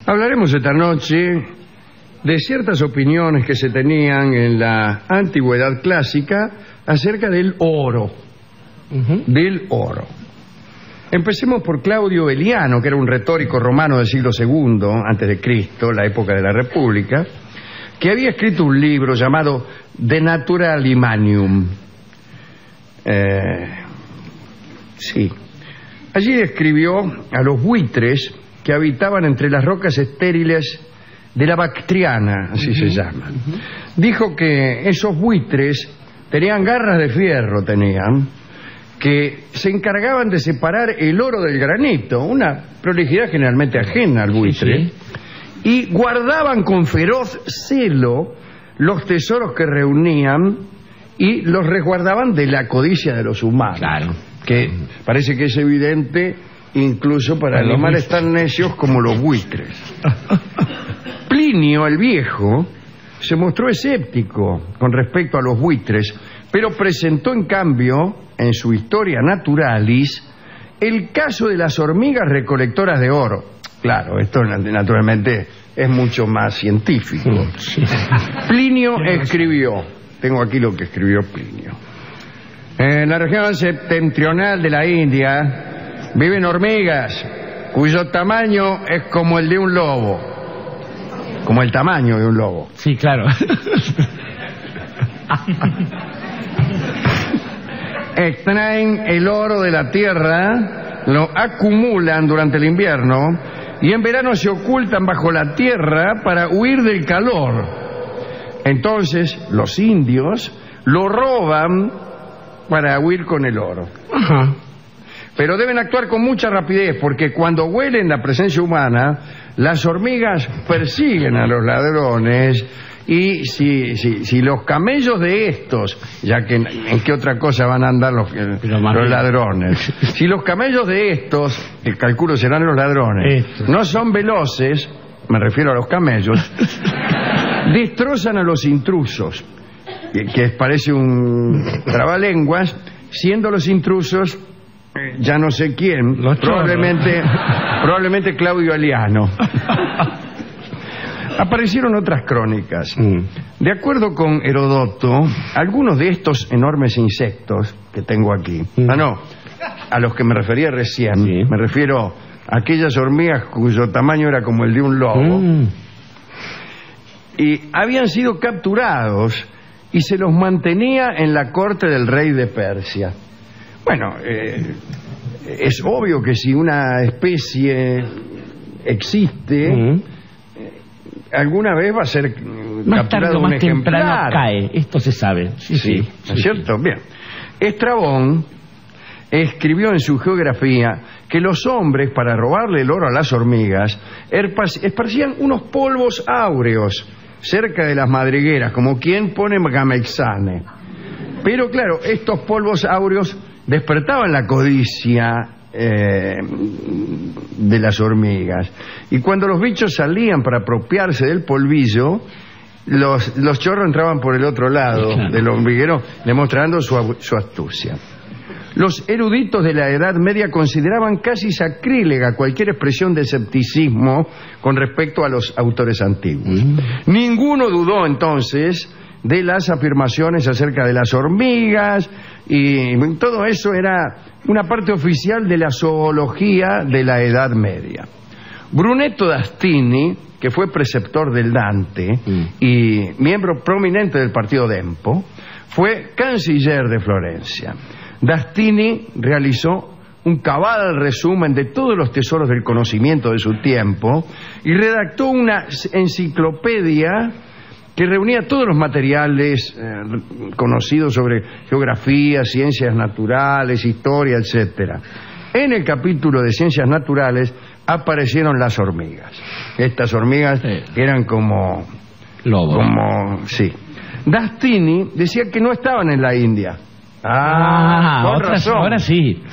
Hablaremos esta noche de ciertas opiniones que se tenían en la antigüedad clásica acerca del oro. Del oro. Empecemos por Claudio Eliano, que era un retórico romano del siglo II antes de Cristo, la época de la República, que había escrito un libro llamado De Natura Animalium. Sí. Allí describió a los buitres que habitaban entre las rocas estériles de la Bactriana, así se llama. Dijo que esos buitres tenían garras de fierro, que se encargaban de separar el oro del granito, una prolijidad generalmente ajena al buitre, y guardaban con feroz celo los tesoros que reunían y los resguardaban de la codicia de los humanos. Claro. Que parece que es evidente incluso para animales tan necios como los buitres. Plinio el Viejo se mostró escéptico con respecto a los buitres, pero presentó en cambio en su Historia Naturalis el caso de las hormigas recolectoras de oro. Claro, esto naturalmente es mucho más científico. Plinio escribió, tengo aquí lo que escribió Plinio. En la región septentrional de la India viven hormigas cuyo tamaño es como el de un lobo. Como el tamaño de un lobo. Sí, claro. Extraen el oro de la tierra, lo acumulan durante el invierno y en verano se ocultan bajo la tierra para huir del calor. Entonces los indios lo roban para huir con el oro. Ajá. Pero deben actuar con mucha rapidez porque cuando huelen la presencia humana, las hormigas persiguen a los ladrones. Y si los camellos de estos, ya que en qué otra cosa van a andar los ladrones, si los camellos de estos, que calculo serán los ladrones, no son veloces, me refiero a los camellos, destrozan a los intrusos, que parece un trabalenguas, siendo los intrusos ya no sé quién, probablemente Claudio Eliano. Aparecieron otras crónicas. De acuerdo con Herodoto, algunos de estos enormes insectos que tengo aquí, a los que me refería recién, me refiero a aquellas hormigas cuyo tamaño era como el de un lobo, y habían sido capturados y se los mantenía en la corte del rey de Persia. Bueno, es obvio que si una especie existe, alguna vez va a ser capturado un ejemplar. Cae, esto se sabe. Sí, ¿no es cierto? Bien. Estrabón escribió en su geografía que los hombres, para robarle el oro a las hormigas, esparcían unos polvos áureos cerca de las madrigueras, como quien pone gamexane. Pero claro, estos polvos áureos despertaban la codicia de las hormigas, y cuando los bichos salían para apropiarse del polvillo, los chorros entraban por el otro lado del hormiguero, demostrando su astucia. Los eruditos de la Edad Media consideraban casi sacrílega cualquier expresión de escepticismo con respecto a los autores antiguos. Ninguno dudó entonces de las afirmaciones acerca de las hormigas, y todo eso era una parte oficial de la zoología de la Edad Media. Brunetto d'Astini, que fue preceptor del Dante y miembro prominente del partido Dempo, fue canciller de Florencia. D'Astini realizó un cabal resumen de todos los tesoros del conocimiento de su tiempo y redactó una enciclopedia que reunía todos los materiales conocidos sobre geografía, ciencias naturales, historia, etcétera. En el capítulo de ciencias naturales aparecieron las hormigas. Estas hormigas eran como lobo. Sí. D'Astini decía que no estaban en la India. Con razón. Ahora sí.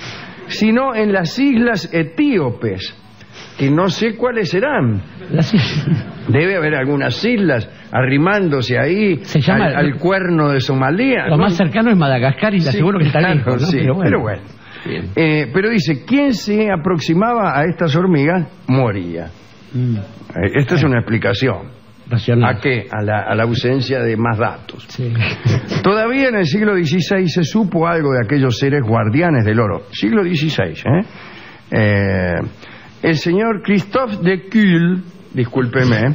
Sino en las islas etíopes, que no sé cuáles serán. Debe haber algunas islas arrimándose ahí al cuerno de Somalia. Lo más cercano es Madagascar y seguro que está lejos, ¿no? Sí, pero bueno. Pero dice, quien se aproximaba a estas hormigas moría. Esta es una explicación. Racional. ¿A qué? A la ausencia de más datos. Sí. Todavía en el siglo XVI se supo algo de aquellos seres guardianes del oro. Siglo XVI, el señor Christophe de Cuel, discúlpeme.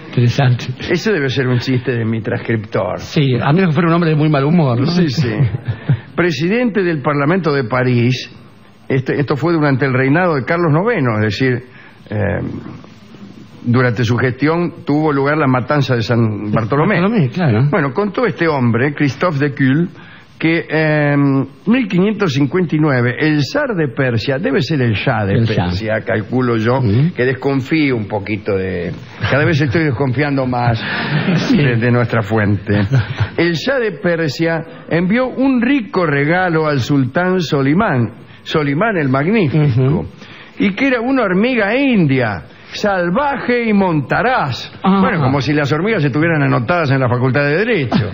Interesante. Ese debe ser un chiste de mi transcriptor. Sí, a menos que fuera un hombre de muy mal humor, ¿no? Sí, sí. Presidente del Parlamento de París. Esto fue durante el reinado de Carlos IX, es decir, durante su gestión tuvo lugar la matanza de San Bartolomé. Claro. Bueno, contó este hombre, Christophe de Cuel, que en 1559 el zar de Persia, debe ser el Shah de Persia, calculo yo, que desconfío un poquito de... Cada vez estoy desconfiando más de nuestra fuente. El Shah de Persia envió un rico regalo al sultán Solimán el Magnífico, y que era una hormiga india, salvaje y montaraz. Bueno, como si las hormigas estuvieran anotadas en la Facultad de Derecho.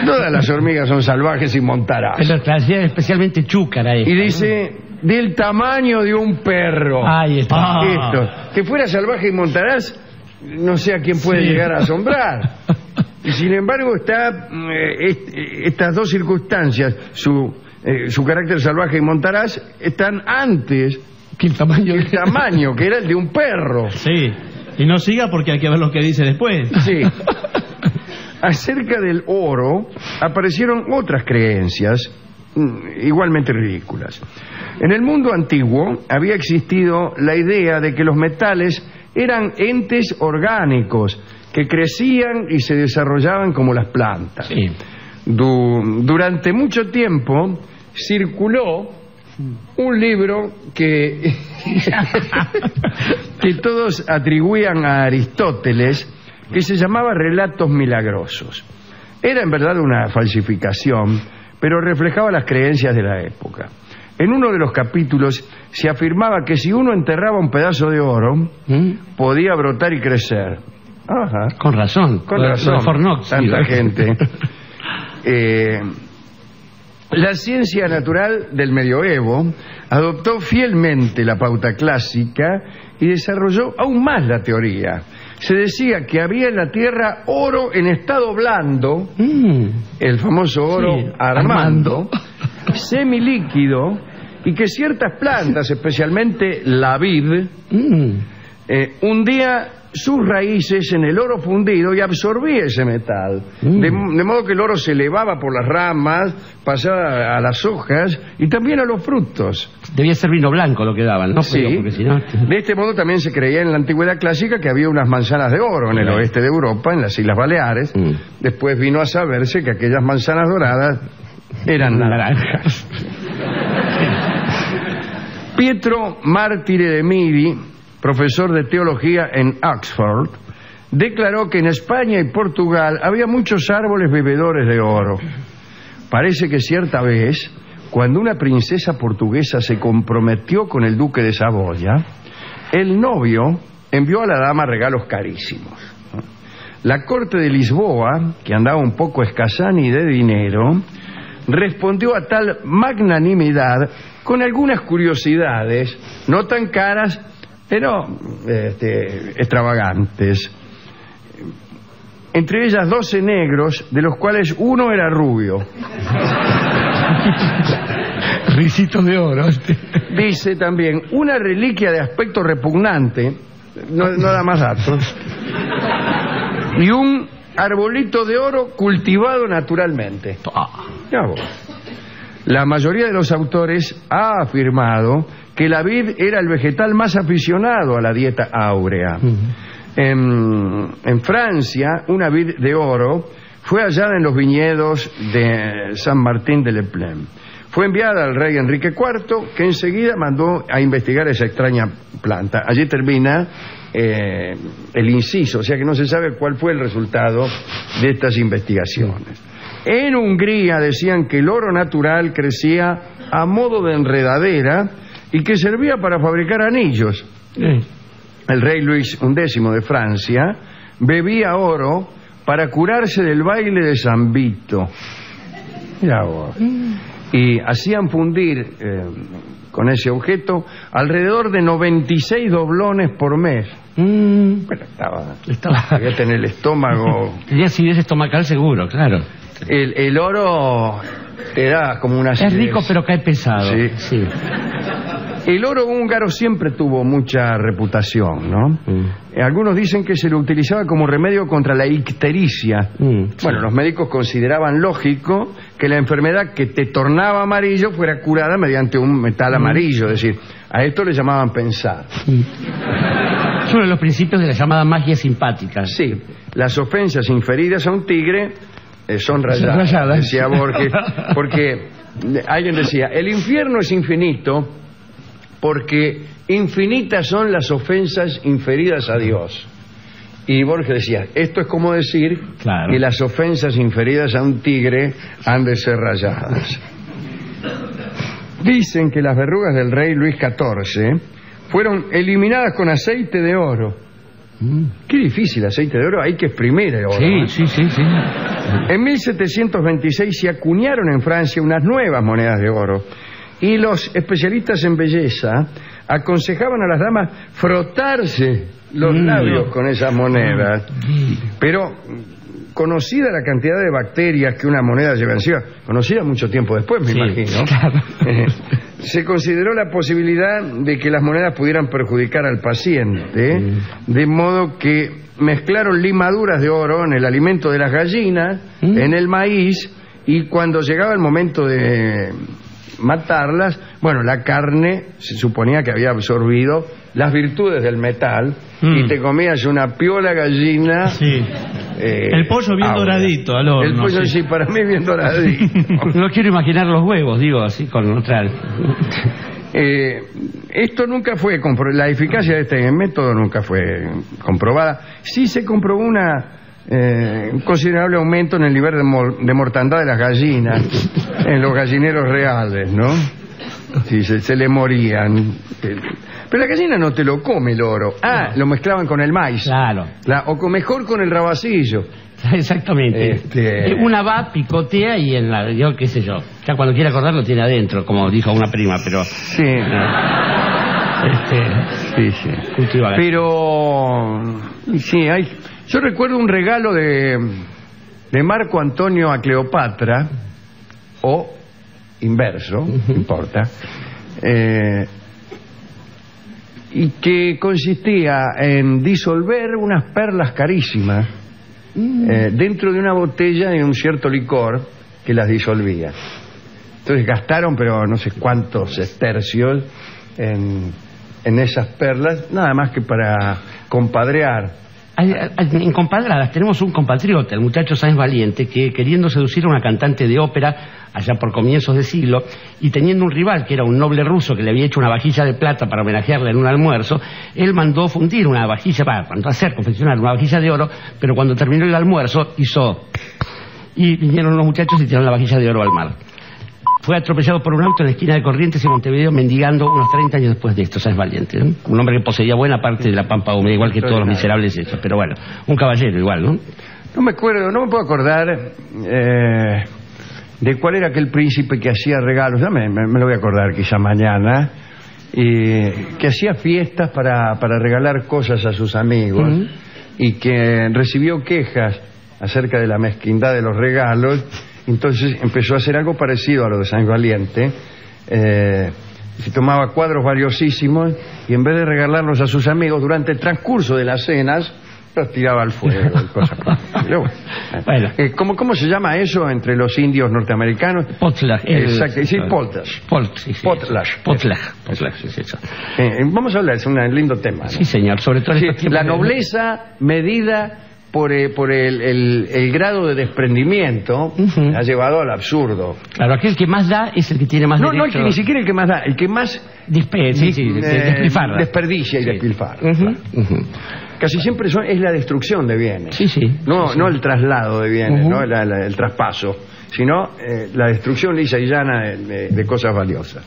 Todas las hormigas son salvajes y montaraz. Pero hacía especialmente chúcara. Y dice, del tamaño de un perro. Ahí está. Esto. Que fuera salvaje y montaraz, no sé a quién puede llegar a asombrar. Y sin embargo está estas dos circunstancias, su carácter salvaje y montaraz, están antes que el tamaño, que era el de un perro. Sí. Y no siga porque hay que ver lo que dice después. Sí. Acerca del oro aparecieron otras creencias igualmente ridículas. En el mundo antiguo había existido la idea de que los metales eran entes orgánicos que crecían y se desarrollaban como las plantas. Sí. Durante mucho tiempo circuló un libro que todos atribuían a Aristóteles, que se llamaba Relatos Milagrosos. Era en verdad una falsificación, pero reflejaba las creencias de la época. En uno de los capítulos se afirmaba que si uno enterraba un pedazo de oro, podía brotar y crecer. Ajá. Con razón. Tanta gente. La ciencia natural del medioevo adoptó fielmente la pauta clásica y desarrolló aún más la teoría. Se decía que había en la Tierra oro en estado blando, el famoso oro Armando, semilíquido, y que ciertas plantas, especialmente la vid, hundía sus raíces en el oro fundido y absorbía ese metal. De modo que el oro se elevaba por las ramas, pasaba a las hojas y también a los frutos. Debía ser vino blanco lo que daban, ¿no? Sí. Porque si no... De este modo también se creía en la antigüedad clásica que había unas manzanas de oro en el oeste de Europa, en las Islas Baleares. Después vino a saberse que aquellas manzanas doradas eran naranjas. Pietro Mártire de Miri, profesor de teología en Oxford, declaró que en España y Portugal había muchos árboles bebedores de oro. Parece que cierta vez, cuando una princesa portuguesa se comprometió con el duque de Saboya, el novio envió a la dama regalos carísimos. La corte de Lisboa, que andaba un poco escasani de dinero, respondió a tal magnanimidad con algunas curiosidades, no tan caras, pero extravagantes. Entre ellas 12 negros, de los cuales uno era rubio. Ricitos de oro. Dice también, una reliquia de aspecto repugnante, no da más datos, y un arbolito de oro cultivado naturalmente. Ya vos. La mayoría de los autores ha afirmado que la vid era el vegetal más aficionado a la dieta áurea. En Francia, una vid de oro fue hallada en los viñedos de San Martín de Le Plain. Fue enviada al rey Enrique IV, que enseguida mandó a investigar esa extraña planta. Allí termina el inciso, o sea que no se sabe cuál fue el resultado de estas investigaciones. En Hungría decían que el oro natural crecía a modo de enredadera y que servía para fabricar anillos. El rey Luis XI de Francia bebía oro para curarse del baile de San Vito. Mirá vos. y hacían fundir con ese objeto alrededor de 96 doblones por mes. Bueno, había tener el estómago. Tenía acidez estomacal seguro, claro. El oro era como una acidez. Es rico pero cae pesado. Sí. El oro húngaro siempre tuvo mucha reputación, ¿no? Algunos dicen que se lo utilizaba como remedio contra la ictericia. Bueno, los médicos consideraban lógico que la enfermedad que te tornaba amarillo fuera curada mediante un metal amarillo. Es decir, a esto le llamaban pensar. Es uno de los principios de la llamada magia simpática. Sí, las ofensas inferidas a un tigre son rayadas, decía Borges, porque alguien decía, el infierno es infinito porque infinitas son las ofensas inferidas a Dios. Y Borges decía, esto es como decir que las ofensas inferidas a un tigre han de ser rayadas. Dicen que las verrugas del rey Luis XIV fueron eliminadas con aceite de oro. Qué difícil, aceite de oro, hay que exprimir el oro. Sí. En 1726 se acuñaron en Francia unas nuevas monedas de oro y los especialistas en belleza aconsejaban a las damas frotarse los labios con esas monedas. Pero conocida la cantidad de bacterias que una moneda lleva encima, conocida mucho tiempo después, me imagino, claro. Se consideró la posibilidad de que las monedas pudieran perjudicar al paciente, de modo que mezclaron limaduras de oro en el alimento de las gallinas, en el maíz, y cuando llegaba el momento de matarlas, bueno, la carne se suponía que había absorbido las virtudes del metal y te comías una piola gallina. El pollo bien doradito al horno. El pollo sí, para mí bien doradito. No quiero imaginar los huevos, digo, así con otra. Esto nunca fue la eficacia de este método nunca fue comprobada. Sí se comprobó un considerable aumento en el nivel de mortandad de las gallinas en los gallineros reales, ¿no? Sí, se le morían. Pero la gallina no te lo come el oro. Lo mezclaban con el maíz. Claro. O mejor con el rabacillo. Exactamente. Una va, picotea y yo qué sé yo. Ya cuando quiera acordar lo tiene adentro, como dijo una prima, pero... Sí. Sí. Pero... Sí, yo recuerdo un regalo de Marco Antonio a Cleopatra, o inverso, no importa, y que consistía en disolver unas perlas carísimas dentro de una botella de un cierto licor que las disolvía. Entonces gastaron, pero no sé cuántos estercios en esas perlas, nada más que para compadrear. En Compadradas tenemos un compatriota, el muchacho Sáenz Valiente, que queriendo seducir a una cantante de ópera allá por comienzos de siglo, y teniendo un rival que era un noble ruso que le había hecho una vajilla de plata para homenajearle en un almuerzo, él mandó fundir una vajilla, mandó hacer, confeccionar una vajilla de oro, pero cuando terminó el almuerzo hizo... y vinieron los muchachos y tiraron la vajilla de oro al mar. Fue atropellado por un auto en la esquina de Corrientes y Montevideo, mendigando unos 30 años después de esto, Sáenz Valiente, ¿no? Un hombre que poseía buena parte de la pampa húmeda, igual que todos los miserables hechos, pero bueno, un caballero igual, ¿no? No me puedo acordar de cuál era aquel príncipe que hacía regalos, ya me lo voy a acordar quizá mañana, que hacía fiestas para regalar cosas a sus amigos y que recibió quejas acerca de la mezquindad de los regalos. Entonces empezó a hacer algo parecido a lo de Sáenz Valiente. Se tomaba cuadros valiosísimos y en vez de regalarlos a sus amigos durante el transcurso de las cenas, los tiraba al fuego y cosas así. Bueno. ¿Cómo se llama eso entre los indios norteamericanos? Potlatch. Exacto, sí, potlatch. Potlatch, es eso. Vamos a hablar, es un lindo tema, ¿no? Sí, señor, sobre todo la nobleza medida por el grado de desprendimiento ha llevado al absurdo. Claro, aquel que más da es el que tiene más derecho. No, ni siquiera el que más da, el que más despilfarra. Desperdicia y despilfarra. Casi siempre es la destrucción de bienes. Sí. No el traslado de bienes, no el traspaso, sino la destrucción lisa y llana de cosas valiosas.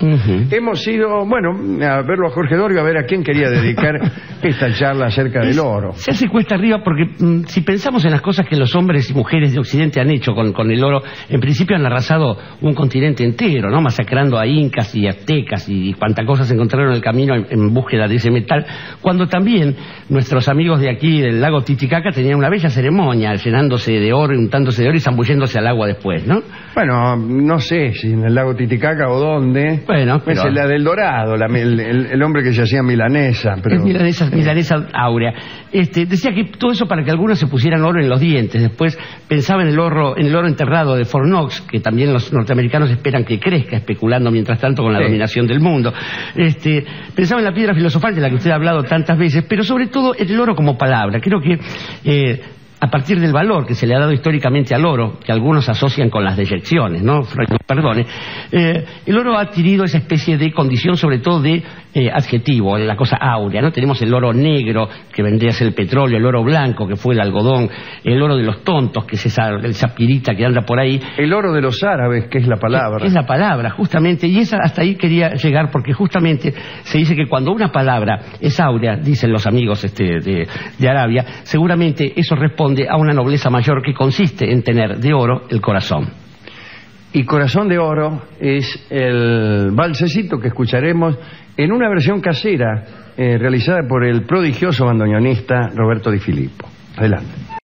Hemos ido, bueno, a verlo a Jorge Dorio, a ver a quién quería dedicar esta charla acerca del oro. Se hace cuesta arriba porque si pensamos en las cosas que los hombres y mujeres de Occidente han hecho con el oro, en principio han arrasado un continente entero, ¿no? Masacrando a incas y aztecas y cuantas cosas se encontraron en el camino en búsqueda de ese metal, cuando también nuestros amigos de aquí del lago Titicaca tenían una bella ceremonia, llenándose de oro, untándose de oro y zambulléndose al agua después, ¿no? Bueno, no sé si en el lago Titicaca o dónde. Bueno, pero... Es la del Dorado, el hombre que se hacía milanesa. Pero... milanesa áurea. Decía que todo eso para que algunos se pusieran oro en los dientes. Después pensaba en el oro enterrado de Fort Knox, que también los norteamericanos esperan que crezca, especulando mientras tanto con la dominación del mundo. Pensaba en la piedra filosofal de la que usted ha hablado tantas veces, pero sobre todo en el oro como palabra. Creo que a partir del valor que se le ha dado históricamente al oro, que algunos asocian con las deyecciones, ¿no? Freud nos perdone, el oro ha adquirido esa especie de condición, sobre todo de adjetivo, la cosa áurea, ¿no? Tenemos el oro negro, que vendría a ser el petróleo, el oro blanco, que fue el algodón, el oro de los tontos, que es esa pirita que anda por ahí. El oro de los árabes, que es la palabra. Es la palabra, justamente, y hasta ahí quería llegar, porque justamente se dice que cuando una palabra es áurea, dicen los amigos de Arabia, seguramente eso responde a una nobleza mayor que consiste en tener de oro el corazón. Y Corazón de Oro es el valsecito que escucharemos en una versión casera realizada por el prodigioso bandoneonista Roberto Di Filippo. Adelante.